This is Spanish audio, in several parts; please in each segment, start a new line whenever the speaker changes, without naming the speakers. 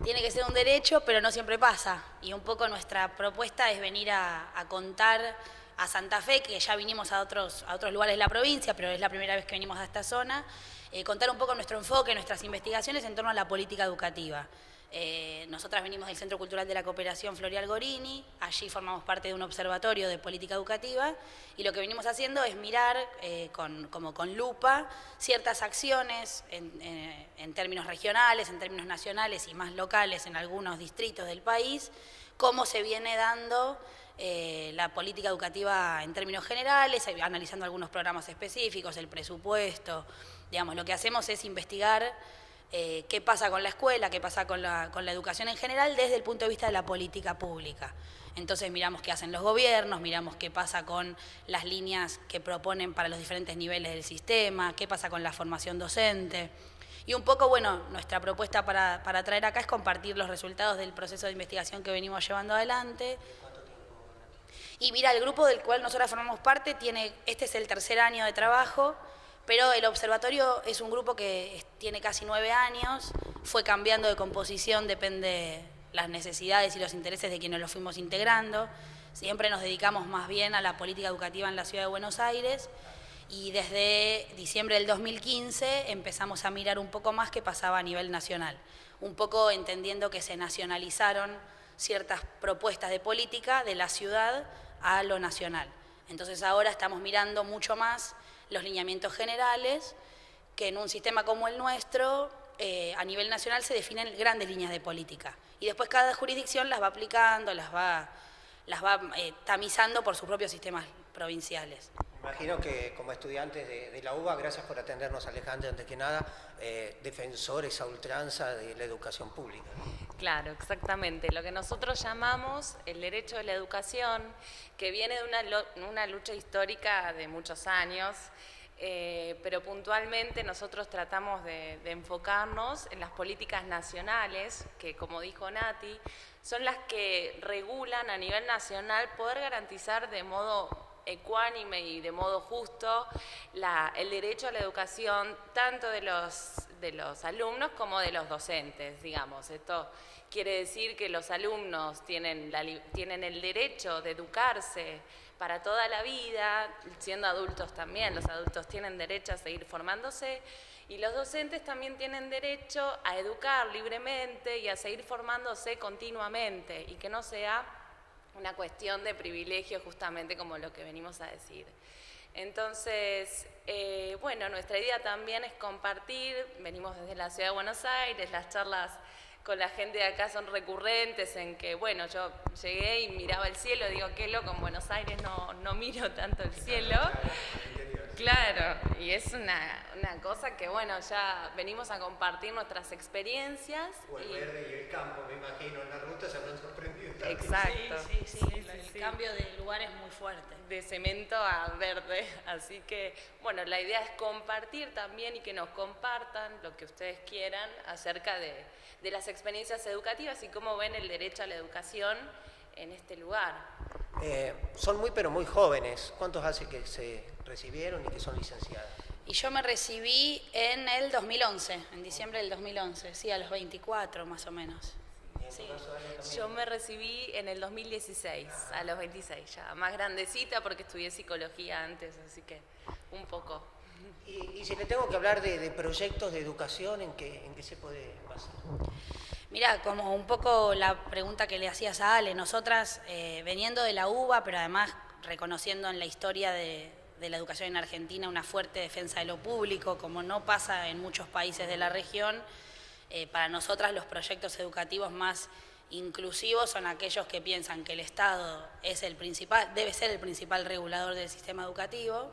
Tiene que ser un derecho, pero no siempre pasa. Y un poco nuestra propuesta es venir a contar a Santa Fe, que ya vinimos a otros lugares de la provincia, pero es la primera vez que venimos a esta zona, contar un poco nuestro enfoque, nuestras investigaciones en torno a la política educativa. Nosotras venimos del Centro Cultural de la Cooperación Floreal Gorini, allí formamos parte de un observatorio de política educativa y lo que venimos haciendo es mirar como con lupa ciertas acciones en términos regionales, en términos nacionales y más locales en algunos distritos del país, cómo se viene dando la política educativa en términos generales, analizando algunos programas específicos, el presupuesto. Digamos, lo que hacemos es investigar qué pasa con la escuela, qué pasa con la educación en general desde el punto de vista de la política pública. Entonces miramos qué hacen los gobiernos, miramos qué pasa con las líneas que proponen para los diferentes niveles del sistema, qué pasa con la formación docente. Y un poco, bueno, nuestra propuesta para traer acá es compartir los resultados del proceso de investigación que venimos llevando adelante. Y mira, el grupo del cual nosotros formamos parte este es el tercer año de trabajo, pero el observatorio es un grupo que tiene casi 9 años, fue cambiando de composición, depende las necesidades y los intereses de quienes lo fuimos integrando. Siempre nos dedicamos más bien a la política educativa en la Ciudad de Buenos Aires y desde diciembre del 2015 empezamos a mirar un poco más qué pasaba a nivel nacional, un poco entendiendo que se nacionalizaron ciertas propuestas de política de la ciudad a lo nacional. Entonces ahora estamos mirando mucho más los lineamientos generales, que en un sistema como el nuestro, a nivel nacional se definen grandes líneas de política. Y después cada jurisdicción las va aplicando, las va tamizando por sus propios sistemas provinciales.
Me imagino que como estudiantes de la UBA, gracias por atendernos, Alejandra, antes que nada, defensores a ultranza de la educación pública.
Claro, exactamente. Lo que nosotros llamamos el derecho de la educación, que viene de una lucha histórica de muchos años, pero puntualmente nosotros tratamos de enfocarnos en las políticas nacionales, que como dijo Nati, son las que regulan a nivel nacional poder garantizar de modo ecuánime y de modo justo el derecho a la educación tanto de los alumnos como de los docentes, digamos. Esto quiere decir que los alumnos tienen el derecho de educarse para toda la vida, siendo adultos también, los adultos tienen derecho a seguir formándose y los docentes también tienen derecho a educar libremente y a seguir formándose continuamente y que no sea una cuestión de privilegio justamente como lo que venimos a decir. Entonces, bueno, nuestra idea también es compartir, venimos desde la Ciudad de Buenos Aires, las charlas con la gente de acá son recurrentes en que, bueno, yo llegué y miraba el cielo, digo, qué loco, en Buenos Aires no miro tanto el cielo. Claro, y es una cosa que, bueno, ya venimos a compartir nuestras experiencias.
O el verde y el campo, me imagino, en la ruta se habrán sorprendido también.
Exacto.
Sí, el cambio de lugar es muy fuerte.
De cemento a verde, así que, bueno, la idea es compartir también y que nos compartan lo que ustedes quieran acerca de las experiencias educativas y cómo ven el derecho a la educación en este lugar.
Son pero muy jóvenes. ¿Cuántos hace que se recibieron y que son licenciadas?
Y yo me recibí en el 2011, en diciembre del 2011, sí, a los 24 más o menos.
Sí. Yo me recibí en el 2016, a los 26 ya, más grandecita porque estudié psicología antes, así que un poco.
Y si le tengo que hablar de proyectos de educación, ¿en qué se puede basar?
Mira, como un poco la pregunta que le hacías a Ale, nosotras veniendo de la UBA, pero además reconociendo en la historia de la educación en Argentina una fuerte defensa de lo público, como no pasa en muchos países de la región, para nosotras los proyectos educativos más inclusivos son aquellos que piensan que el Estado es debe ser el principal regulador del sistema educativo,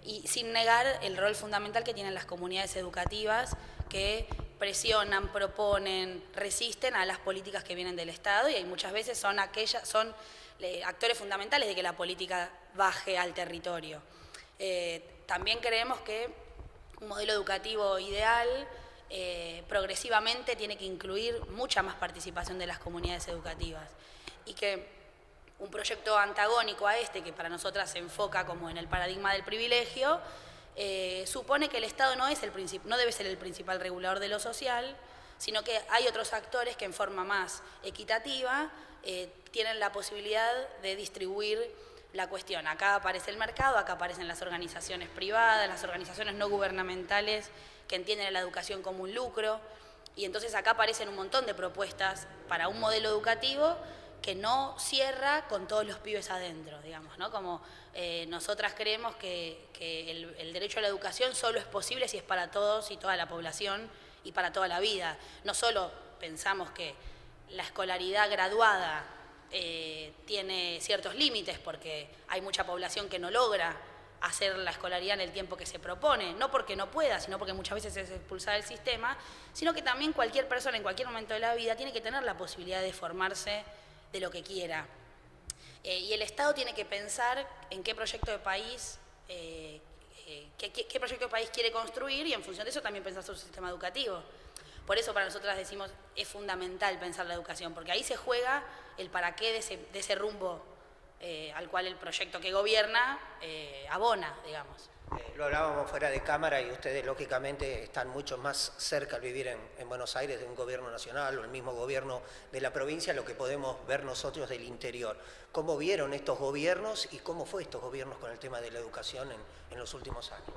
y sin negar el rol fundamental que tienen las comunidades educativas que presionan, proponen, resisten a las políticas que vienen del Estado y muchas veces son actores fundamentales de que la política baje al territorio. También creemos que un modelo educativo ideal progresivamente tiene que incluir mucha más participación de las comunidades educativas y que un proyecto antagónico a este, que para nosotras se enfoca como en el paradigma del privilegio, supone que el Estado no debe ser el principal regulador de lo social, sino que hay otros actores que en forma más equitativa tienen la posibilidad de distribuir la cuestión. Acá aparece el mercado, acá aparecen las organizaciones privadas, las organizaciones no gubernamentales que entienden la educación como un lucro, y entonces acá aparecen un montón de propuestas para un modelo educativo que no cierra con todos los pibes adentro, digamos, ¿no? Como nosotras creemos que el derecho a la educación solo es posible si es para todos y toda la población y para toda la vida. No solo pensamos que la escolaridad graduada tiene ciertos límites porque hay mucha población que no logra hacer la escolaridad en el tiempo que se propone, no porque no pueda, sino porque muchas veces es expulsada del sistema, sino que también cualquier persona en cualquier momento de la vida tiene que tener la posibilidad de formarse de lo que quiera. Y el Estado tiene que pensar en qué proyecto de país, qué proyecto de país quiere construir, y en función de eso también pensar su sistema educativo. Por eso para nosotras decimos es fundamental pensar la educación, porque ahí se juega el para qué de ese rumbo al cual el proyecto que gobierna abona, digamos.
Lo hablábamos fuera de cámara y ustedes lógicamente están mucho más cerca al vivir en Buenos Aires de un gobierno nacional o el mismo gobierno de la provincia, lo que podemos ver nosotros del interior. ¿Cómo vieron estos gobiernos y cómo fue estos gobiernos con el tema de la educación en los últimos años?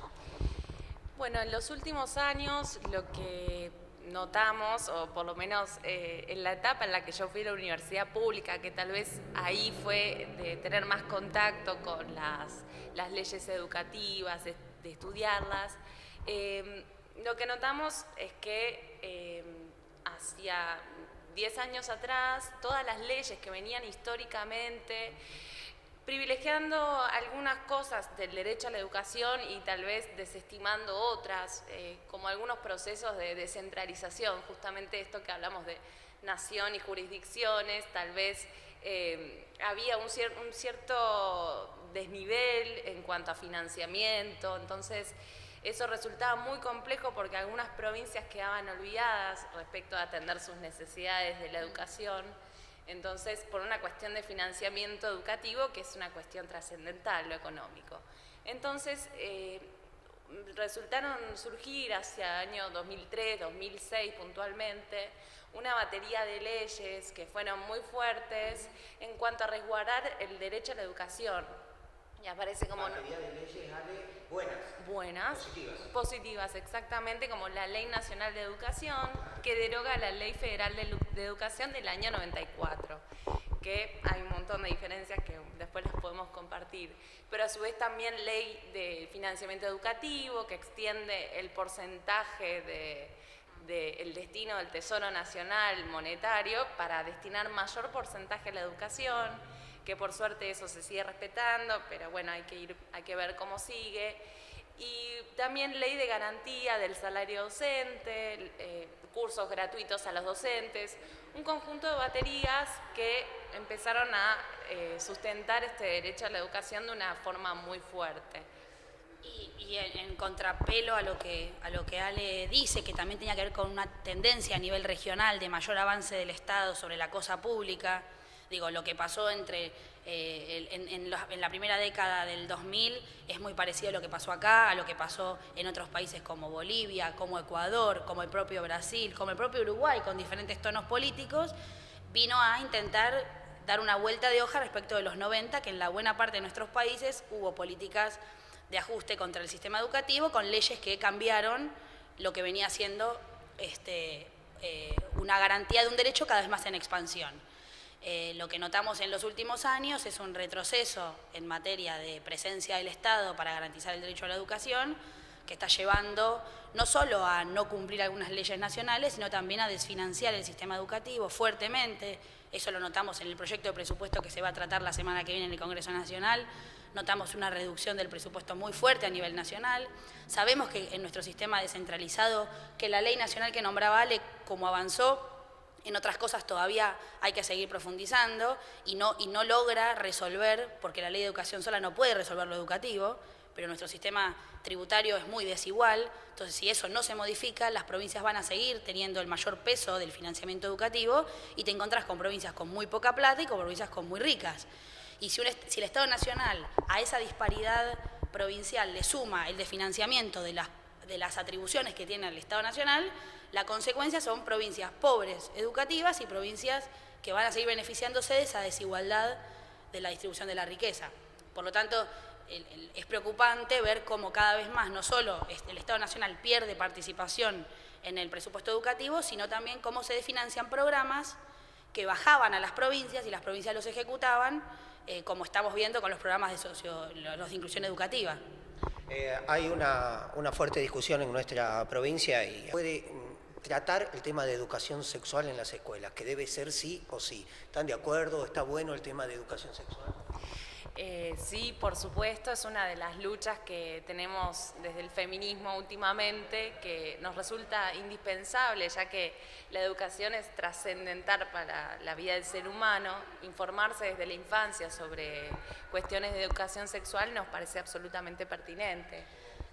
Bueno, en los últimos años lo que notamos, o por lo menos en la etapa en la que yo fui a la universidad pública, que tal vez ahí fue de tener más contacto con las leyes educativas, de estudiarlas, lo que notamos es que hacia 10 años atrás todas las leyes que venían históricamente privilegiando algunas cosas del derecho a la educación y tal vez desestimando otras, como algunos procesos de descentralización, justamente esto que hablamos de nación y jurisdicciones, tal vez había un cierto desnivel en cuanto a financiamiento, entonces eso resultaba muy complejo porque algunas provincias quedaban olvidadas respecto a atender sus necesidades de la educación. Entonces, por una cuestión de financiamiento educativo, que es una cuestión trascendental, lo económico. Entonces, resultaron surgir hacia el año 2003, 2006 puntualmente, una batería de leyes que fueron muy fuertes en cuanto a resguardar el derecho a la educación. Y aparece como...
Batería de leyes, Ale, buenas.
Buenas, positivas, exactamente, como la Ley Nacional de Educación, que deroga la Ley Federal de Educación del año 94, que hay un montón de diferencias que después las podemos compartir, pero a su vez también Ley de Financiamiento Educativo, que extiende el porcentaje del destino del Tesoro Nacional monetario para destinar mayor porcentaje a la educación, que por suerte eso se sigue respetando, pero bueno, hay que ver cómo sigue. Y también ley de garantía del salario docente, cursos gratuitos a los docentes, un conjunto de baterías que empezaron a sustentar este derecho a la educación de una forma muy fuerte.
Y en contrapelo a lo que Ale dice, que también tenía que ver con una tendencia a nivel regional de mayor avance del Estado sobre la cosa pública. Digo, lo que pasó en la primera década del 2000 es muy parecido a lo que pasó acá, a lo que pasó en otros países como Bolivia, como Ecuador, como el propio Brasil, como el propio Uruguay, con diferentes tonos políticos, vino a intentar dar una vuelta de hoja respecto de los 90, que en la buena parte de nuestros países hubo políticas de ajuste contra el sistema educativo, con leyes que cambiaron lo que venía siendo una garantía de un derecho cada vez más en expansión. Lo que notamos en los últimos años es un retroceso en materia de presencia del Estado para garantizar el derecho a la educación, que está llevando no solo a no cumplir algunas leyes nacionales, sino también a desfinanciar el sistema educativo fuertemente. Eso lo notamos en el proyecto de presupuesto que se va a tratar la semana que viene en el Congreso Nacional. Notamos una reducción del presupuesto muy fuerte a nivel nacional. Sabemos que en nuestro sistema descentralizado, que la ley nacional que nombraba Ale, como avanzó, en otras cosas todavía hay que seguir profundizando y no logra resolver, porque la ley de educación sola no puede resolver lo educativo, pero nuestro sistema tributario es muy desigual, entonces si eso no se modifica, las provincias van a seguir teniendo el mayor peso del financiamiento educativo y te encontrás con provincias con muy poca plata y con provincias con muy ricas. Y si el Estado Nacional a esa disparidad provincial le suma el desfinanciamiento de las de las atribuciones que tiene el Estado Nacional, la consecuencia son provincias pobres educativas y provincias que van a seguir beneficiándose de esa desigualdad de la distribución de la riqueza. Por lo tanto, es preocupante ver cómo cada vez más no solo el Estado Nacional pierde participación en el presupuesto educativo, sino también cómo se desfinancian programas que bajaban a las provincias y las provincias los ejecutaban, como estamos viendo con los programas los de inclusión educativa.
Hay una fuerte discusión en nuestra provincia y puede tratar el tema de educación sexual en las escuelas, que debe ser sí o sí. ¿Están de acuerdo? ¿Está bueno el tema de educación sexual?
Sí, por supuesto, es una de las luchas que tenemos desde el feminismo últimamente, que nos resulta indispensable, ya que la educación es trascendental para la vida del ser humano. Informarse desde la infancia sobre cuestiones de educación sexual nos parece absolutamente pertinente.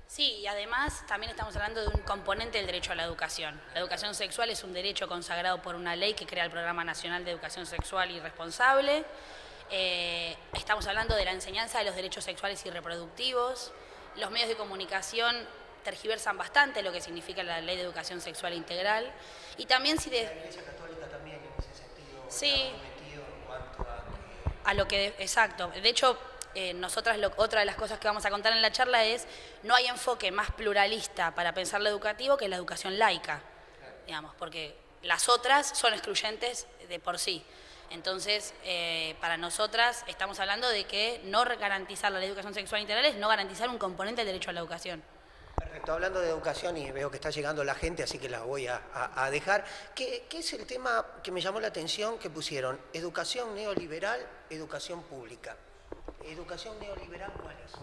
Sí, y además también estamos hablando de un componente del derecho a la educación. La educación sexual es un derecho consagrado por una ley que crea el Programa Nacional de Educación Sexual y Responsable. Estamos hablando de la enseñanza de los derechos sexuales y reproductivos. Los medios de comunicación tergiversan bastante lo que significa la Ley de Educación Sexual Integral. Y también si de...
La Iglesia Católica también en ese sentido
sí,
está metido en cuanto
a lo que... Exacto. De hecho, nosotras otra de las cosas que vamos a contar en la charla es no hay enfoque más pluralista para pensar lo educativo que la educación laica, digamos, porque las otras son excluyentes de por sí. Entonces, para nosotras estamos hablando de que no garantizar la educación sexual integral es no garantizar un componente del derecho a la educación.
Perfecto, hablando de educación y veo que está llegando la gente, así que la voy a dejar. ¿Qué es el tema que me llamó la atención que pusieron? Educación neoliberal, educación pública. ¿Educación neoliberal cuál es?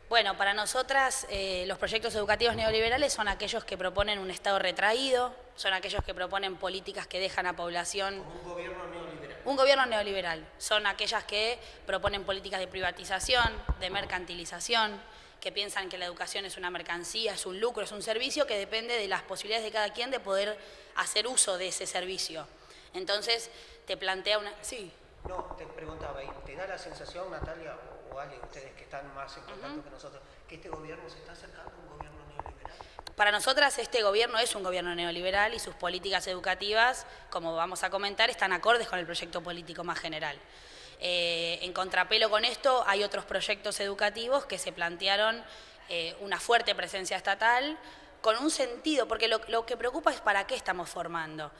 Bueno, para nosotras los proyectos educativos neoliberales son aquellos que proponen un Estado retraído, son aquellos que proponen políticas que dejan a población...
Como un gobierno neoliberal.
Un gobierno neoliberal. Son aquellas que proponen políticas de privatización, de mercantilización, que piensan que la educación es una mercancía, es un lucro, es un servicio que depende de las posibilidades de cada quien de poder hacer uso de ese servicio. Entonces, te plantea una... Sí.
No, te preguntaba, ¿te da la sensación, Natalia, o Ale, ustedes que están más en contacto que nosotros, que este gobierno se está acercando a un gobierno neoliberal?
Para nosotras este gobierno es un gobierno neoliberal y sus políticas educativas, como vamos a comentar, están acordes con el proyecto político más general. En contrapelo con esto hay otros proyectos educativos que se plantearon una fuerte presencia estatal, con un sentido, porque lo que preocupa es para qué estamos formando.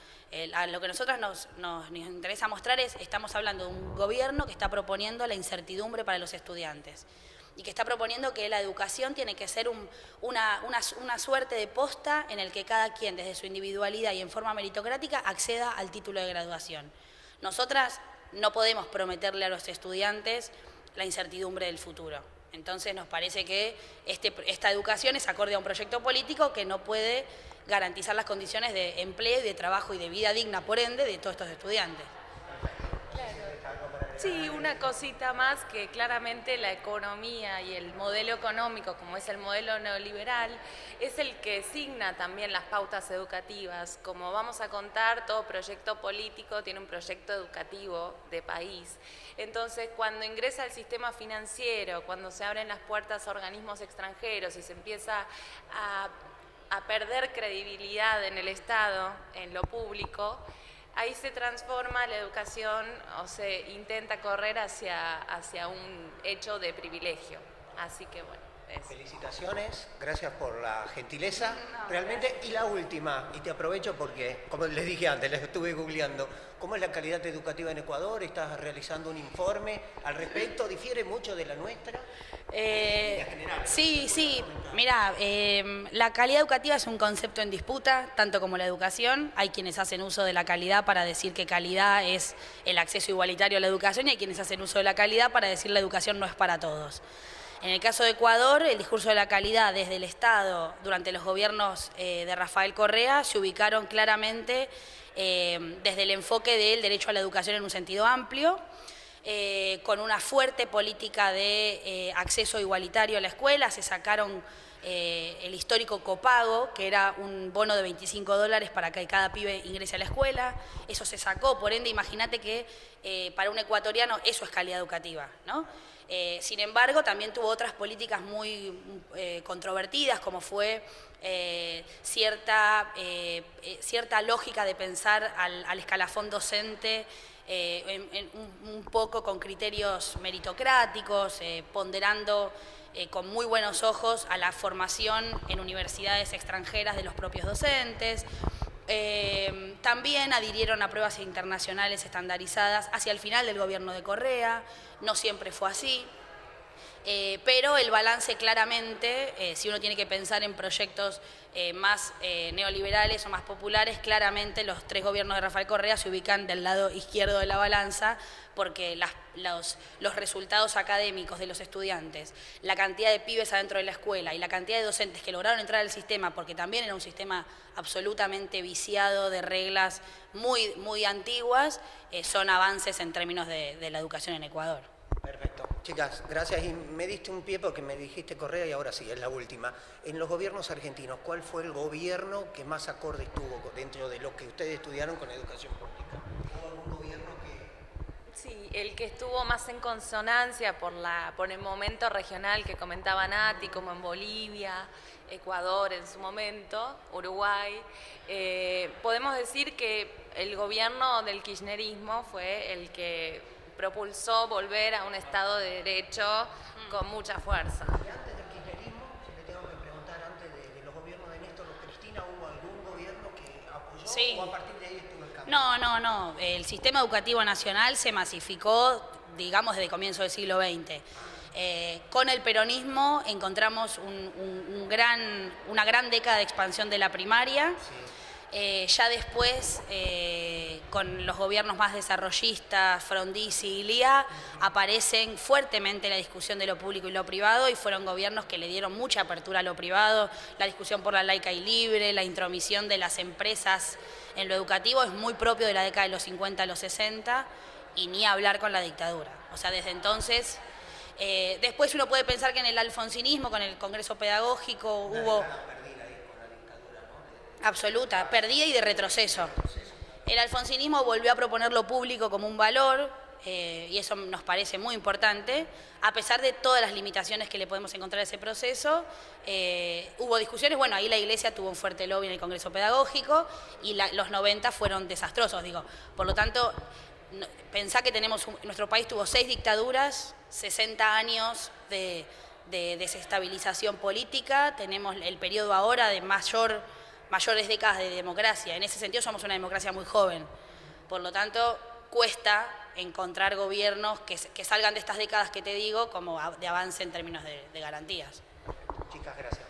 Lo que a nosotros nos interesa mostrar es, estamos hablando de un gobierno que está proponiendo la incertidumbre para los estudiantes y que está proponiendo que la educación tiene que ser una suerte de posta en el que cada quien, desde su individualidad y en forma meritocrática, acceda al título de graduación. Nosotras no podemos prometerle a los estudiantes la incertidumbre del futuro. Entonces nos parece que esta educación es acorde a un proyecto político que no puede garantizar las condiciones de empleo y de trabajo y de vida digna, por ende, de todos estos estudiantes.
Sí, una cosita más, que claramente la economía y el modelo económico, como es el modelo neoliberal, es el que signa también las pautas educativas. Como vamos a contar, todo proyecto político tiene un proyecto educativo de país. Entonces, cuando ingresa el sistema financiero, cuando se abren las puertas a organismos extranjeros y se empieza a perder credibilidad en el Estado, en lo público, ahí se transforma la educación o se intenta correr hacia un hecho de privilegio. Así que bueno.
Felicitaciones, gracias por la gentileza, realmente. Y la última, y te aprovecho porque, como les dije antes, les estuve googleando, ¿cómo es la calidad educativa en Ecuador? ¿Estás realizando un informe al respecto? ¿Difiere mucho de la nuestra?
Sí, mira, la calidad educativa es un concepto en disputa, tanto como la educación. Hay quienes hacen uso de la calidad para decir que calidad es el acceso igualitario a la educación y hay quienes hacen uso de la calidad para decir la educación no es para todos. En el caso de Ecuador, el discurso de la calidad desde el Estado, durante los gobiernos de Rafael Correa, se ubicaron claramente desde el enfoque del derecho a la educación en un sentido amplio, con una fuerte política de acceso igualitario a la escuela. Se sacaron el histórico copago, que era un bono de $25 para que cada pibe ingrese a la escuela. Eso se sacó, por ende, imagínate que para un ecuatoriano eso es calidad educativa, ¿no? Sin embargo, también tuvo otras políticas muy controvertidas, como fue cierta lógica de pensar al escalafón docente un poco con criterios meritocráticos, ponderando con muy buenos ojos a la formación en universidades extranjeras de los propios docentes. También adhirieron a pruebas internacionales estandarizadas hacia el final del gobierno de Correa, no siempre fue así, pero el balance claramente, si uno tiene que pensar en proyectos más neoliberales o más populares, claramente los 3 gobiernos de Rafael Correa se ubican del lado izquierdo de la balanza, porque los resultados académicos de los estudiantes, la cantidad de pibes adentro de la escuela y la cantidad de docentes que lograron entrar al sistema, porque también era un sistema absolutamente viciado de reglas muy, muy antiguas, son avances en términos de la educación en Ecuador.
Perfecto. Chicas, gracias. Y me diste un pie porque me dijiste Correa y ahora sí, es la última. En los gobiernos argentinos, ¿cuál fue el gobierno que más acorde estuvo dentro de lo que ustedes estudiaron con educación pública? ¿Hubo algún gobierno que...?
Sí, el que estuvo más en consonancia por el momento regional que comentaba Nati, como en Bolivia, Ecuador en su momento, Uruguay. Podemos decir que el gobierno del kirchnerismo fue el que propulsó volver a un Estado de Derecho con mucha fuerza.
Y antes del kirchnerismo, si le tengo que preguntar, antes de los gobiernos de Néstor o Cristina, ¿hubo algún gobierno que apoyó
Sí.
o a partir de ahí estuvo el cambio?
No. El sistema educativo nacional se masificó, digamos, desde el comienzo del siglo XX. Con el peronismo encontramos una gran década de expansión de la primaria.
Sí.
Ya después, con los gobiernos más desarrollistas, Frondizi y Lía, aparecen fuertemente la discusión de lo público y lo privado, y fueron gobiernos que le dieron mucha apertura a lo privado. La discusión por la laica y libre, la intromisión de las empresas en lo educativo es muy propio de la década de los 50 a los 60, y ni hablar con la dictadura. O sea, desde entonces... después uno puede pensar que en el alfonsinismo, con el Congreso Pedagógico, hubo... Absoluta, perdida y de retroceso. El alfonsinismo volvió a proponer lo público como un valor, y eso nos parece muy importante, a pesar de todas las limitaciones que le podemos encontrar a ese proceso. Hubo discusiones, bueno, ahí la Iglesia tuvo un fuerte lobby en el Congreso Pedagógico, y los 90 fueron desastrosos, digo. Por lo tanto, pensá que nuestro país tuvo 6 dictaduras, 60 años de desestabilización política, tenemos el periodo ahora de mayores décadas de democracia. En ese sentido somos una democracia muy joven. Por lo tanto, cuesta encontrar gobiernos que salgan de estas décadas que te digo como de avance en términos de garantías.
Chicas, gracias.